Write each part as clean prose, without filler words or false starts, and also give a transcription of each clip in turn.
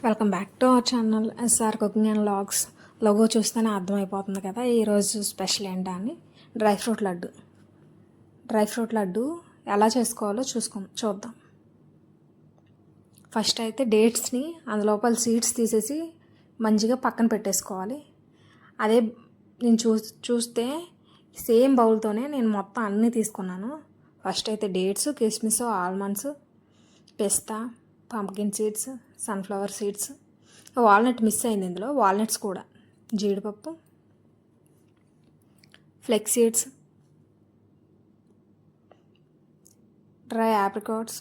Welcome back to our channel SR cooking and vlogs. Logo చూస్తేనే అర్థమైపోతుంది కదా ఈరోజు స్పెషల్ ఏంటని. డ్రై ఫ్రూట్ లడ్డు ఎలా చేసుకోవాలో చూద్దాం. ఫస్ట్ అయితే డేట్స్ని అందులోపల సీడ్స్ తీసేసి మంచిగా పక్కన పెట్టేసుకోవాలి. అదే నేను చూస్తే సేమ్ బౌల్తోనే నేను మొత్తం అన్నీ తీసుకున్నాను. ఫస్ట్ అయితే డేట్స్, కిస్మిస్, ఆల్మండ్స్, పిస్తా, pumpkin seeds, sunflower seeds, walnut miss అయింది ఇందులో, వాల్నట్స్ కూడా, జీడిపప్పు, flax seeds, dry apricots,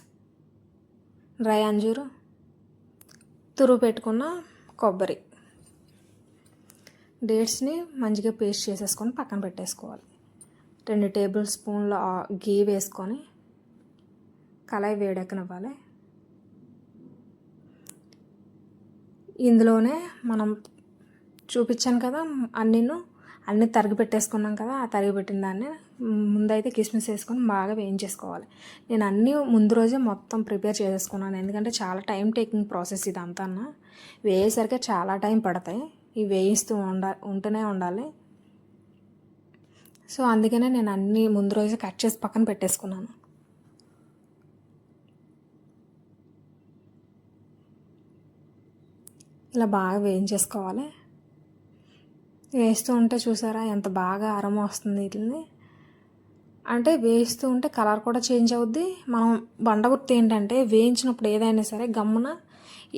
dry అంజూరు, తురుగు పెట్టుకున్న కొబ్బరి. డేట్స్ని మంచిగా పేస్ట్ చేసేసుకొని పక్కన పెట్టేసుకోవాలి. 2 టేబుల్ స్పూన్ల గీ వేసుకొని కళాయి వేడెక్కనివ్వాలి. ఇందులోనే మనం చూపించాను కదా అన్నీ తరిగి పెట్టేసుకున్నాం కదా, ఆ తరిగి పెట్టిన దాన్ని ముందైతే కిస్మిస్ వేసుకొని బాగా వేయించేసుకోవాలి. నేను అన్నీ ముందు రోజే మొత్తం ప్రిపేర్ చేసేసుకున్నాను, ఎందుకంటే చాలా టైం టేకింగ్ ప్రాసెస్ ఇదంతా. వేయేసరికి చాలా టైం పడతాయి, ఇవి వేయిస్తూ ఉంటూనే ఉండాలి. సో అందుకనే నేను అన్నీ ముందు రోజే కట్ చేసి పక్కన పెట్టేసుకున్నాను. ఇలా బాగా వేయించేసుకోవాలి. వేస్తూ ఉంటే చూసారా ఎంత బాగా అరమ వస్తుంది వీటిని. అంటే వేస్తూ ఉంటే కలర్ కూడా చేంజ్ అవుద్ది. మనం బండ గుర్తు ఏంటంటే వేయించినప్పుడు ఏదైనా సరే గమ్మున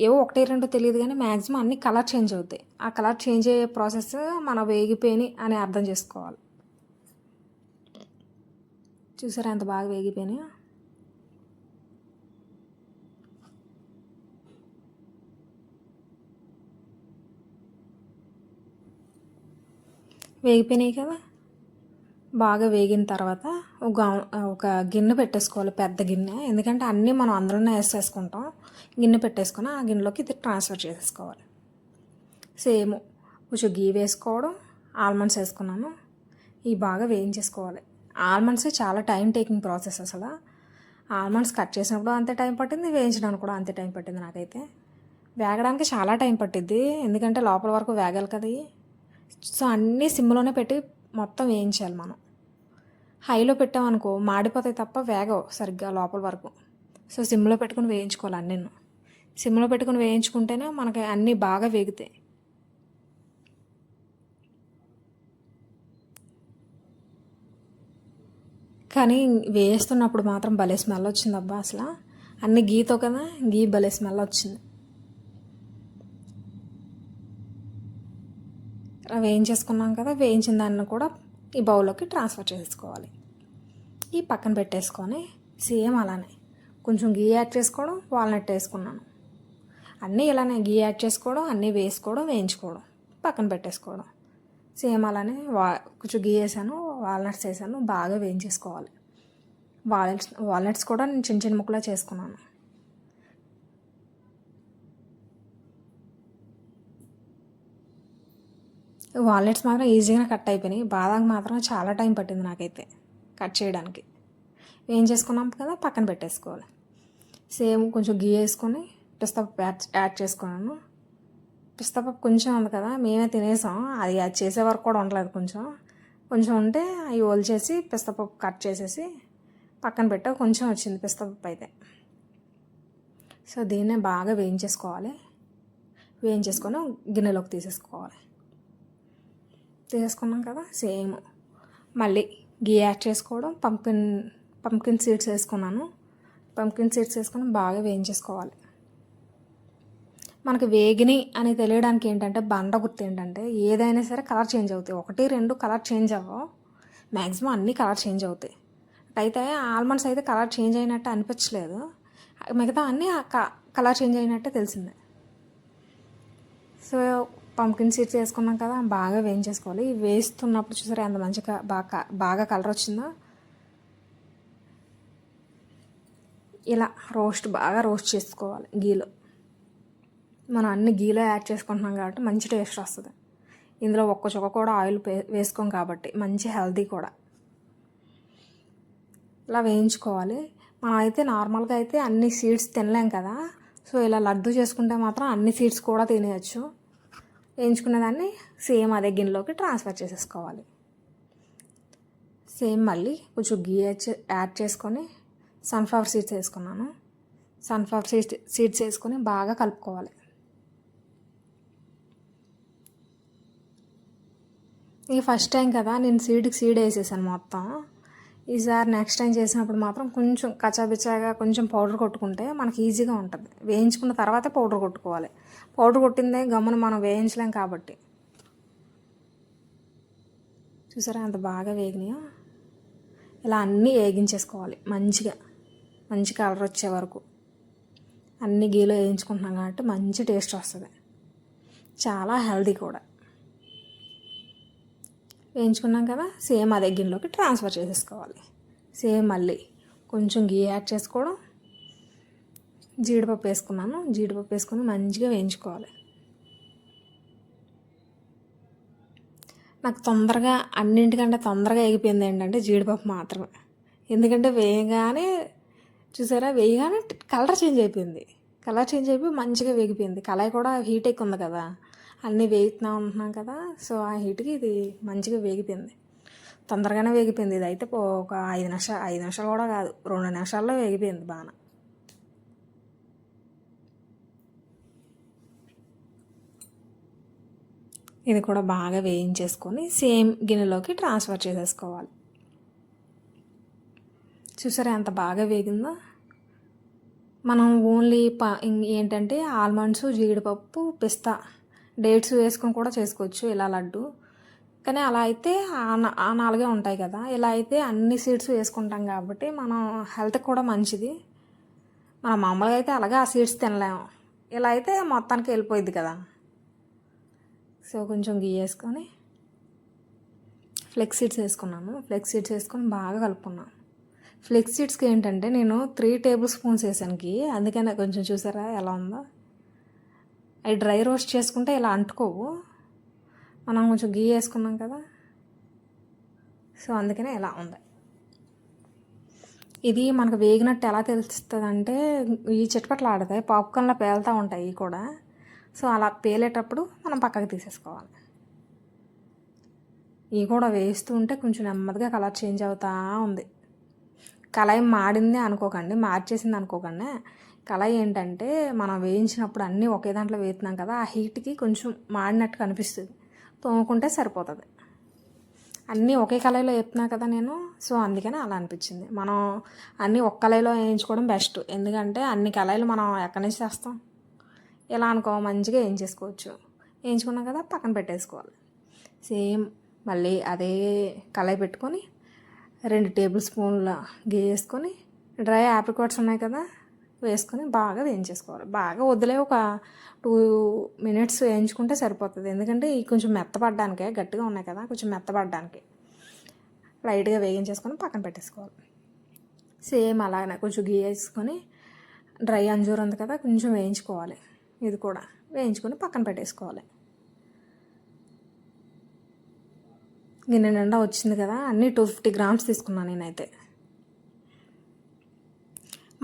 ఏవో 1-2 తెలియదు కానీ మ్యాక్సిమం అన్ని కలర్ చేంజ్ అవుతాయి. ఆ కలర్ చేంజ్ అయ్యే ప్రాసెస్ మనం వేగిపోయినాయి అని అర్థం చేసుకోవాలి. చూసారా ఎంత బాగా వేగిపోయినాయి. వేగిపోయినాయి కదా. బాగా వేగిన తర్వాత ఒక గిన్నె పెట్టేసుకోవాలి, పెద్ద గిన్నె. ఎందుకంటే అన్నీ మనం అందులోనే వేసేసుకుంటాం. గిన్నె పెట్టేసుకొని ఆ గిన్నెలోకి ఇది ట్రాన్స్ఫర్ చేసేసుకోవాలి. సేమ్ కొంచెం గీ వేసుకోవడం, ఆల్మండ్స్ వేసుకున్నాను. ఇవి బాగా వేయించేసుకోవాలి. ఆల్మండ్స్ చాలా టైం టేకింగ్ ప్రాసెస్ అసలు. ఆల్మండ్స్ కట్ చేసినప్పుడు అంతే టైం పట్టింది, వేయించడానికి కూడా అంతే టైం పట్టింది. నాకైతే వేగడానికి చాలా టైం పట్టిద్ది, ఎందుకంటే లోపల వరకు వేగాలి కదా. సో అన్నీ సిమ్లోనే పెట్టి మొత్తం వేయించాలి. మనం హైలో పెట్టామనుకో మాడిపోతాయి తప్ప వేగవు సరిగ్గా లోపల వరకు. సో సిమ్లో పెట్టుకుని వేయించుకోవాలి. అన్నీ సిమ్లో పెట్టుకుని వేయించుకుంటేనే మనకి అన్నీ బాగా వేగుతాయి. కానీ వేస్తున్నప్పుడు మాత్రం భలే స్మెల్ వచ్చింది అబ్బా. అసలు అన్నీ గీతో కదా, గీ భలే స్మెల్ వచ్చింది. వేయించేసుకున్నాం కదా, వేయించిన దాన్ని కూడా ఈ బౌల్లోకి ట్రాన్స్ఫర్ చేసుకోవాలి. ఈ పక్కన పెట్టేసుకొని సేమ్ అలానే కొంచెం గీ యాడ్ చేసుకోవడం, వాల్నట్ వేసుకున్నాను. అన్నీ ఇలానే గీ యాడ్ చేసుకోవడం, అన్నీ వేసుకోవడం, వేయించుకోవడం, పక్కన పెట్టేసుకోవడం. సేమ్ అలానే కొంచెం గీ వేసాను, వాల్నట్స్ వేసాను, బాగా వేయించేసుకోవాలి. వాల్నట్స్ కూడా నేను చిన్న చిన్న ముక్కలా చేసుకున్నాను. వాల్నట్స్ మాత్రం ఈజీగా కట్ అయిపోయినాయి. బాదాం మాత్రం చాలా టైం పట్టింది నాకైతే కట్ చేయడానికి. వేయించేసుకున్నాం కదా, పక్కన పెట్టేసుకోవాలి. సేమ్ కొంచెం గీ వేసుకొని పిస్తాపప్పు యాడ్ చేసుకున్నాను. పిస్తాపప్పు కొంచెం ఉంది కదా, మేమే తినేసాం. అది చేసే వరకు కూడా ఉండలేదు. కొంచెం ఉంటే అవి ఒలిచేసి పిస్తాపప్పు కట్ చేసేసి పక్కన పెట్టా. కొంచెం వచ్చింది పిస్తాపప్పు అయితే. సో దీన్నే బాగా వేయించేసుకొని గిన్నెలోకి తీసేసుకున్నాం కదా. సేమ్ మళ్ళీ గీ యాడ్ చేసుకోవడం, పంప్కిన్ సీడ్స్ వేసుకున్నాను. పంప్కిన్ సీడ్స్ వేసుకొని బాగా వేయించేసుకోవాలి. మనకి వేగిని అని తెలియడానికి ఏంటంటే బండ గుర్తు ఏంటంటే ఏదైనా సరే కలర్ చేంజ్ అవుతాయి. 1-2 కలర్ చేంజ్ అవ్వవు, మ్యాక్సిమం అన్నీ కలర్ చేంజ్ అవుతాయి. అయితే ఆల్మండ్స్ అయితే కలర్ చేంజ్ అయినట్టు అనిపించలేదు, మిగతా అన్నీ కలర్ చేంజ్ అయినట్టే తెలిసిందే. సో పంప్కిన్ సీడ్స్ వేసుకున్నాం కదా, బాగా వేయించేసుకోవాలి. వేస్తున్నప్పుడు చూసారా ఎంత మంచిగా బాగా కలర్ వచ్చిందో. ఇలా బాగా రోస్ట్ చేసుకోవాలి గీలో. మనం అన్ని గీలో యాడ్ చేసుకుంటున్నాం కాబట్టి మంచి టేస్ట్ వస్తుంది. ఇందులో ఒక్క చుక్క కూడా ఆయిల్ వేసుకోం కాబట్టి మంచి హెల్తీ కూడా. ఇలా వేయించుకోవాలి. మనం అయితే నార్మల్గా అయితే అన్ని సీడ్స్ తినలేం కదా, సో ఇలా లడ్డు చేసుకుంటే మాత్రం అన్ని సీడ్స్ కూడా తినేయచ్చు. వేయించుకున్న దాన్ని సేమ్ అదే గిన్నెలోకి ట్రాన్స్ఫర్ చేసేసుకోవాలి. సేమ్ మళ్ళీ కొంచెం గీ యాడ్ చేసుకొని సన్ఫ్లవర్ సీడ్స్ వేసుకున్నాను. సన్ఫ్లవర్ సీడ్స్ వేసుకొని బాగా కలుపుకోవాలి. ఇది ఫస్ట్ టైం కదా నేను సీడ్ వేసేసాను మొత్తం. ఈసారి నెక్స్ట్ టైం చేసినప్పుడు మాత్రం కొంచెం కచ్చాబిచ్చాగా కొంచెం పౌడర్ కొట్టుకుంటే మనకి ఈజీగా ఉంటుంది. వేయించుకున్న తర్వాతే పౌడర్ కొట్టుకోవాలి. పౌడర్ కొట్టిందే గమ్మున మనం వేయించలేం కాబట్టి. చూసారా అంత బాగా వేగినాయో. ఇలా అన్నీ వేగించేసుకోవాలి మంచి కలర్ వచ్చే వరకు. అన్ని గీలో వేయించుకుంటున్నాం కాబట్టి మంచి టేస్ట్ వస్తుంది. చాలా హెల్దీ కూడా. వేయించుకున్నాం కదా, సేమ్ అదే గిన్నెలోకి ట్రాన్స్ఫర్ చేసేసుకోవాలి. సేమ్ మళ్ళీ కొంచెం గీ యాడ్ చేసుకోవడం. జీడిపప్పు వేసుకున్నాను. జీడిపప్పు వేసుకొని మంచిగా వేయించుకోవాలి. నాకు అన్నింటికంటే తొందరగా ఎగిపోయింది ఏంటంటే జీడిపప్పు మాత్రమే. ఎందుకంటే వేయగానే కలర్ చేంజ్ అయిపోయింది. కలర్ చేంజ్ అయిపోయి మంచిగా వేగిపోయింది. కళాయి కూడా హీట్ ఎక్కువ ఉంది కదా, అన్నీ వేగుతూ ఉంటున్నాం కదా. సో ఆ హీట్కి ఇది మంచిగా వేగిపోయింది. తొందరగానే వేగిపోయింది. ఇది అయితే ఒక 5 నిమిషాలు కూడా కాదు, 2 నిమిషాల్లో వేగిపోయింది బాగా. ఇది కూడా బాగా వేయించేసుకొని సేమ్ గిన్నెలోకి ట్రాన్స్ఫర్ చేసేసుకోవాలి. చూసారా ఎంత బాగా వేగిందో. మనం ఓన్లీ ఏంటంటే ఆల్మండ్స్, జీడిపప్పు, పిస్తా, డేట్స్ వేసుకొని కూడా చేసుకోవచ్చు ఇలా లడ్డు. కానీ అలా అయితే ఆ 4 ఉంటాయి కదా. ఇలా అయితే అన్ని సీడ్స్ వేసుకుంటాం కాబట్టి మనం హెల్త్కి కూడా మంచిది. మనం మామూలుగా అయితే అలాగే ఆ సీడ్స్ తినలేము. ఇలా అయితే మొత్తానికి వెళ్ళిపోయింది కదా. సో కొంచెం గీ వేసుకొని ఫ్లెక్స్ సీడ్స్ వేసుకున్నాను. ఫ్లెక్స్ సీడ్స్ వేసుకొని బాగా కలుపుకున్నాను. ఫ్లెక్స్ సీడ్స్కి ఏంటంటే నేను 3 టేబుల్ స్పూన్స్ వేసాను గీ. అందుకనే కొంచెం చూసారా ఎలా ఉందో. అవి డ్రై రోస్ట్ చేసుకుంటే ఇలా అంటుకోవు. మనం కొంచెం గీ వేసుకున్నాం కదా, సో అందుకనే ఇలా ఉంది. ఇది మనకు వేగినట్టు ఎలా తెలుస్తుంది అంటే ఈ చిటపట్లు ఆడతాయి, పాప్కార్న్లో పేలుతూ ఉంటాయి ఇవి కూడా. సో అలా పేలేటప్పుడు మనం పక్కకి తీసేసుకోవాలి. ఇవి కూడా వేస్తూ ఉంటే కొంచెం నెమ్మదిగా కలర్ చేంజ్ అవుతూ ఉంది. కళాయి మాడింది అనుకోకండి, మార్చేసింది అనుకోకండి. కళాయి ఏంటంటే మనం వేయించినప్పుడు అన్నీ ఒకే దాంట్లో వేస్తున్నాం కదా, ఆ హీట్కి కొంచెం మాడినట్టు కనిపిస్తుంది. తోముకుంటే సరిపోతుంది. అన్నీ ఒకే కళాయిలో వేస్తున్నా కదా నేను, సో అందుకనే అలా అనిపించింది. మనం అన్నీ ఒక్క కళాయిలో వేయించుకోవడం బెస్ట్. ఎందుకంటే అన్ని కళాయిలు మనం ఎక్కడి నుంచి చేస్తాం. ఇలా అనుకో మంచిగా వేయించేసుకోవచ్చు. వేయించుకున్నాం కదా, పక్కన పెట్టేసుకోవాలి. సేమ్ మళ్ళీ అదే కళాయి పెట్టుకొని 2 టేబుల్ స్పూన్ల గీ వేసుకొని డ్రై ఆప్రికాట్స్ ఉన్నాయి కదా వేసుకొని బాగా వేయించేసుకోవాలి. బాగా వదిలే ఒక 2 మినిట్స్ వేయించుకుంటే సరిపోతుంది. ఎందుకంటే ఇవి కొంచెం మెత్తపడడానికే, గట్టిగా ఉన్నాయి కదా, కొంచెం మెత్తపడడానికి లైట్గా వేయించేసుకొని పక్కన పెట్టేసుకోవాలి. సేమ్ అలాగే కొంచెం గీ వేసుకొని డ్రై అంజూర్ ఉంది కదా కొంచెం వేయించుకోవాలి. ఇది కూడా వేయించుకొని పక్కన పెట్టేసుకోవాలి. గిన్నె నిండా వచ్చింది కదా, అన్నీ 250 గ్రామ్స్ తీసుకున్నాను నేనైతే.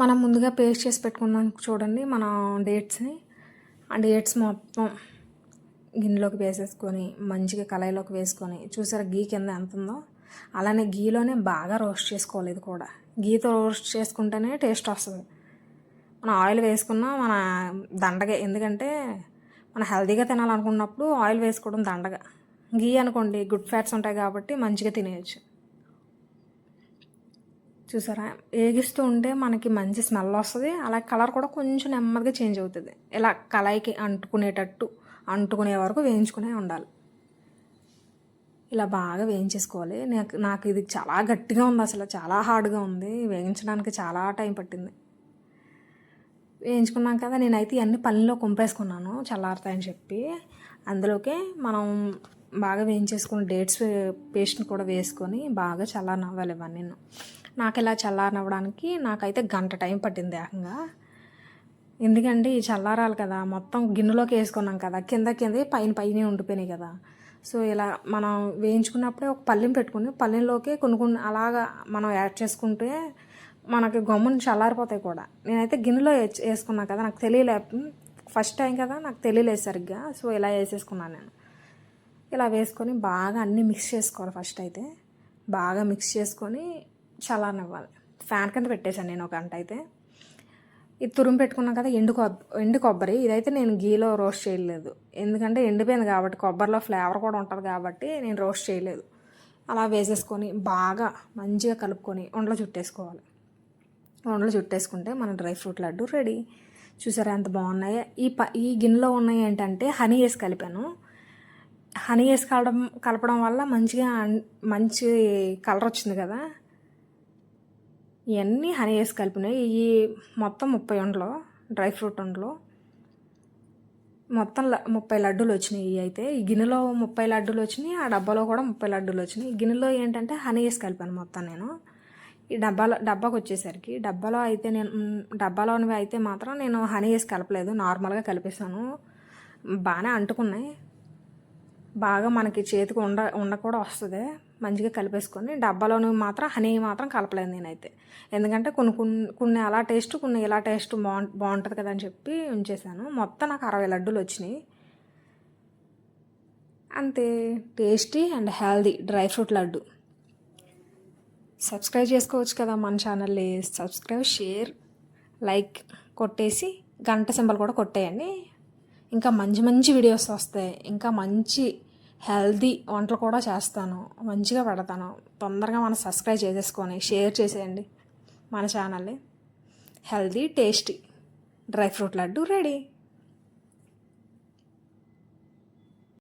మనం ముందుగా పేస్ట్ చేసి పెట్టుకున్నాం చూడండి మన డేట్స్ని. ఆ డేట్స్ మొత్తం గిన్నెలోకి వేసేసుకొని మంచిగా కళాయిలోకి వేసుకొని, చూసారా గీ కింద ఎంత ఉందో, అలానే గీలోనే బాగా రోస్ట్ చేసుకోవాలి. ఇది కూడా గీతో రోస్ట్ చేసుకుంటేనే టేస్ట్ వస్తుంది. మనం ఆయిల్ వేసుకున్నా మన దండగా. ఎందుకంటే మనం హెల్తీగా తినాలనుకున్నప్పుడు ఆయిల్ వేసుకోవడం దండగా. గీ అనుకోండి గుడ్ ఫ్యాట్స్ ఉంటాయి కాబట్టి మంచిగా తినేయచ్చు. చూసారా వేగిస్తూ ఉంటే మనకి మంచి స్మెల్ వస్తుంది. అలా కలర్ కూడా కొంచెం నెమ్మదిగా చేంజ్ అవుతుంది. ఇలా కళాయికి అంటుకునే వరకు వేయించుకునే ఉండాలి. ఇలా బాగా వేయించేసుకోవాలి. నాకు ఇది చాలా గట్టిగా ఉంది, అసలు చాలా హార్డ్గా ఉంది. వేయించడానికి చాలా టైం పట్టింది. వేయించుకున్నాం కదా, నేనైతే ఇవన్నీ పళ్ళలో కొంపేసుకున్నాను చల్లారుతాయని చెప్పి. అందులోకే మనం బాగా వేయించేసుకుని డేట్స్ పేస్ట్ని కూడా వేసుకొని బాగా చల్లారనివ్వాలి ఇవన్నీ. నాకు ఇలా చల్లారనివ్వడానికి నాకైతే 1 గంట టైం పట్టింది ఏకంగా. ఎందుకంటే ఈ చల్లారాలి కదా, మొత్తం గిన్నెలోకి వేసుకున్నాం కదా, కింద పైన ఉండిపోయినాయి కదా. సో ఇలా మనం వేయించుకున్నప్పుడే ఒక పళ్ళెం పెట్టుకుని పళ్ళెంలోకి కొన్ని అలాగా మనం యాడ్ చేసుకుంటే మనకి గమ్మున చల్లారిపోతాయి కూడా. నేనైతే గిన్నెలో వేసుకున్నా కదా, నాకు తెలియలే, ఫస్ట్ టైం కదా, నాకు తెలియలేదు సరిగ్గా. సో ఇలా వేసేసుకున్నాను నేను. ఇలా వేసుకొని బాగా అన్నీ మిక్స్ చేసుకోవాలి. ఫస్ట్ అయితే బాగా మిక్స్ చేసుకొని చల్లారనివ్వాలి. ఫ్యాన్ కింద పెట్టేశాను నేను ఒక గంట అయితే. ఇది తురుము పెట్టుకున్నాం కదా, ఎండు కొబ్బరి. ఇదైతే నేను గీలో రోస్ట్ చేయలేదు, ఎందుకంటే ఎండిపోయింది కాబట్టి, కొబ్బరిలో ఫ్లేవర్ కూడా ఉంటుంది కాబట్టి నేను రోస్ట్ చేయలేదు. అలా వేసేసుకొని బాగా మంచిగా కలుపుకొని ఉండలు చుట్టేసుకోవాలి. ఉండలు చుట్టేసుకుంటే మన డ్రై ఫ్రూట్ లడ్డు రెడీ. చూసారా ఎంత బాగున్నాయో. ఈ గిన్నెలో ఉన్నాయి ఏంటంటే హనీ వేసి కలిపాను. హనీ వేసి కలపడం వల్ల మంచి కలర్ వచ్చింది కదా. ఇవన్నీ హనీ వేసి కలిపినాయి. ఈ మొత్తం 30 ఉండలు, డ్రై ఫ్రూట్ ఉండలు, మొత్తం 30 లడ్డూలు వచ్చినాయి. ఇవి అయితే ఈ గిన్నెలో 30 లడ్డూలు వచ్చినాయి, ఆ డబ్బాలో కూడా 30 లడ్డూలు వచ్చినాయి. ఈ గిన్నెలో ఏంటంటే హనీ వేసి కలిపాను మొత్తం నేను. ఈ డబ్బాకి వచ్చేసరికి డబ్బాలోనివి అయితే మాత్రం నేను హనీ వేసి కలపలేదు, నార్మల్గా కలిపేసాను. బాగానే అంటుకున్నాయి. బాగా మనకి చేతికి ఉండ కూడా వస్తుంది. మంచిగా కలిపేసుకొని డబ్బాలోని మాత్రం హనీ మాత్రం కలపలేదు నేనైతే, ఎందుకంటే కొన్ని అలా టేస్ట్, కొన్ని ఇలా టేస్ట్ బాగుంటుంది కదా అని చెప్పి ఉంచేసాను. మొత్తం నాకు 60 లడ్డూలు వచ్చినాయి. అంతే, tasty and healthy dry fruit laddu. Subscribe చేసుకోవచ్చు కదా మన ఛానల్ని. సబ్స్క్రైబ్, షేర్, లైక్ కొట్టేసి గంట సింబల్ కూడా కొట్టేయండి. ఇంకా మంచి వీడియోస్ వస్తాయి. ఇంకా మంచి హెల్దీ వంటలు కూడా చేస్తాను, మంచిగా పెడతాను. తొందరగా మనం సబ్స్క్రైబ్ చేసేసుకొని షేర్ చేసేయండి మన ఛానల్ని. Healthy tasty dry fruit laddu ready.